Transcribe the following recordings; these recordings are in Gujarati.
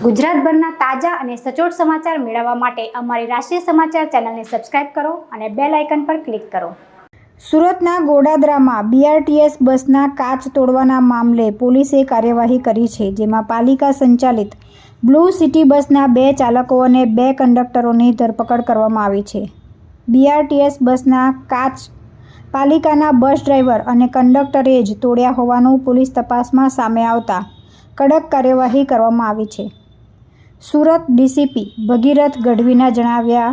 ગુજરાતભરના તાજા અને સચોટ સમાચાર મેળવવા માટે અમારી રાષ્ટ્રીય સમાચાર ચેનલને સબસ્ક્રાઇબ કરો અને બેલ આઇકન પર ક્લિક કરો। સુરતના ગોડાદરામાં બીઆરટીએસ બસના કાચ તોડવાના મામલે પોલીસે કાર્યવાહી કરી છે, જેમાં પાલિકા સંચાલિત બ્લુ સિટી બસના 2 ચાલકો અને 2 કંડક્ટરોની ધરપકડ કરવામાં આવી છે। બીઆરટીએસ બસના કાચ પાલિકાના બસ ડ્રાઈવર અને કંડક્ટરે જ તોડ્યા હોવાનું પોલીસ તપાસમાં સામે આવતા કડક કાર્યવાહી કરવામાં આવી છે। સુરત ડીસીપી ભગીરથ ગઢવીના જણાવ્યા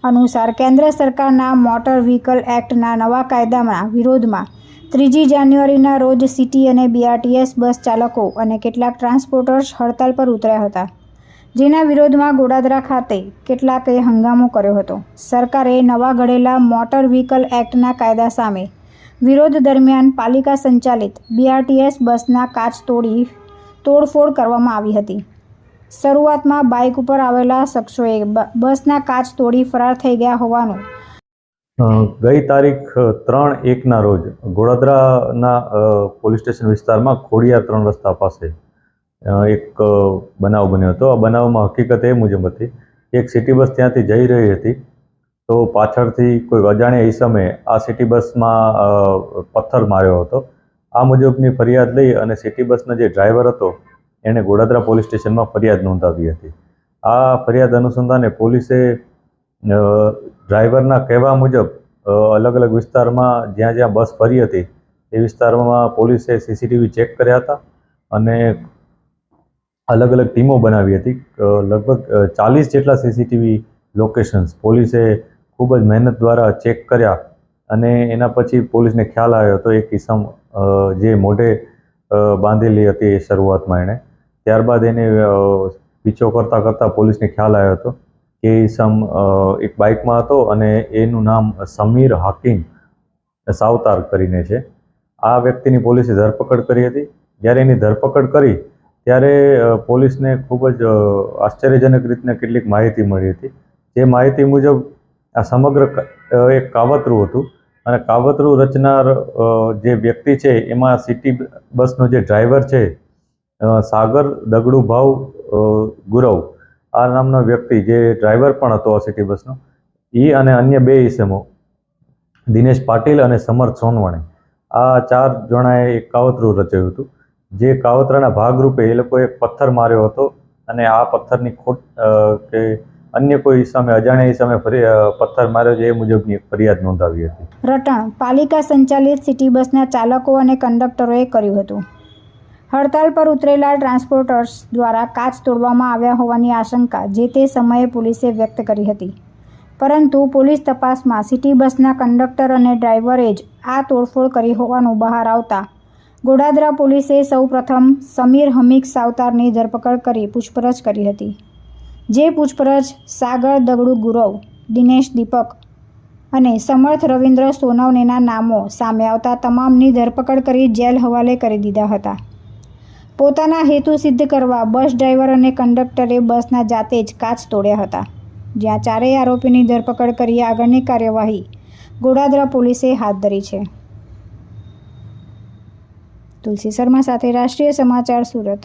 અનુસાર કેન્દ્ર સરકારના મોટર વ્હીકલ એક્ટના નવા કાયદાના વિરોધમાં 3 જાન્યુઆરીના રોજ સિટી અને બીઆરટીએસ બસ ચાલકો અને કેટલાક ટ્રાન્સપોર્ટર્સ હડતાલ પર ઉતર્યા હતા, જેના વિરોધમાં ગોડાદરા ખાતે કેટલાકે હંગામો કર્યો હતો। સરકારે નવા ઘડેલા મોટર વ્હીકલ એક્ટના કાયદા સામે વિરોધ દરમિયાન પાલિકા સંચાલિત બીઆરટીએસ બસના કાચ તોડફોડ કરવામાં આવી હતી। શરૂઆતમાં બાઇક ઉપર આવેલા શખ્સોએ બસના કાચ તોડી ફરાર થઈ ગયા હોવાનું ગઈ તારીખ 3/1ના રોજ ગોડાદરાના પોલીસ સ્ટેશન વિસ્તારમાં ખોડિયાર 3 રસ્તા પાસે એક બનાવ બન્યો હતો। આ બનાવમાં હકીકત એ મુજબ હતી કે એક સિટી બસ ત્યાંથી જઈ રહી હતી, તો પાછળથી કોઈ અજાણ્યા ઈસમે આ સિટી બસમાં પથ્થર માર્યો હતો। આ મુજબની ફરિયાદ લઈ અને સિટી બસના જે ડ્રાઈવર હતો એણે ગોડાદરા પોલીસ સ્ટેશનમાં ફરિયાદ નોંધાવી હતી। આ ફરિયાદ અનુસંધાને પોલીસે ડ્રાઈવરના કહેવા મુજબ અલગ અલગ વિસ્તારમાં જ્યાં જ્યાં બસ ફરી હતી એ વિસ્તારમાં પોલીસે સીસીટીવી ચેક કર્યા હતા અને અલગ અલગ ટીમો બનાવી હતી। લગભગ 40 જેટલા સીસીટીવી લોકેશન્સ પોલીસે ખૂબ જ મહેનત દ્વારા ચેક કર્યા અને એના પછી પોલીસને ખ્યાલ આવ્યો હતો એક ઈસમ જે મોઢે બાંધેલી હતી એ શરૂઆતમાં એણે, ત્યારબાદ એને પીછો કરતાં પોલીસને ખ્યાલ આવ્યો હતો કે ઈસમ એક બાઇકમાં હતો અને એનું નામ સમીર હાકીમ સાવતાર કરીને છે। આ વ્યક્તિની પોલીસે ધરપકડ કરી હતી। જ્યારે એની ધરપકડ કરી ત્યારે પોલીસને ખૂબ જ આશ્ચર્યજનક રીતના કેટલીક માહિતી મળી હતી। જે માહિતી મુજબ આ સમગ્ર એક કાવતરું હતું અને કાવતરું રચનાર જે વ્યક્તિ છે એમાં સિટી બસનો જે ડ્રાઈવર છે સાગર દગડુભાવ ગુરવ આ નામનો વ્યક્તિ જે ડ્રાઈવર પણ હતો આ સિટી બસનો, એ અને અન્ય 2 ઈસમો દિનેશ પાટીલ અને સમર્થ સોનવણે આ 4 જણાએ એક કાવતરું રચ્યું હતું। જે કાવતરાના ભાગરૂપે એ લોકોએ એક પથ્થર માર્યો હતો અને આ પથ્થરની ખોટ કે અન્ય કોઈ ઈસમે અજાણ્યા ઈસમે પથ્થર માર્યો છે એ મુજબની એક ફરિયાદ નોંધાવી હતી। રટણ પાલિકા સંચાલિત સિટી બસના ચાલકો અને કંડક્ટરોએ કર્યું હતું। હડતાલ પર ઉતરેલા ટ્રાન્સપોર્ટર્સ દ્વારા કાચ તોડવામાં આવ્યા હોવાની આશંકા જે તે સમયે પોલીસે વ્યક્ત કરી હતી, પરંતુ પોલીસ તપાસમાં સિટી બસના કંડક્ટર અને ડ્રાઈવરે જ આ તોડફોડ કરી હોવાનું બહાર આવતા ગોડાદરા પોલીસે સૌપ્રથમ સમીર હમીક સાવતારની ધરપકડ કરી પૂછપરછ કરી હતી। જે પૂછપરછ સાગર દગડુ ગુરવ, દિનેશ દીપક અને સમર્થ રવિન્દ્ર સોનવનેના નામો સામે આવતા તમામની ધરપકડ કરી જેલ હવાલે કરી દીધા હતા। પોતાના હેતુ સિદ્ધ કરવા બસ ડ્રાઈવર અને કંડક્ટરે બસના જાતે જ કાચ તોડ્યા હતા, જ્યાં 4 આરોપીની ધરપકડ કરી આગળની કાર્યવાહી ગોડાદરા પોલીસે હાથ ધરી છે। તુલસી શર્મા સાથે રાષ્ટ્રીય સમાચાર સુરત।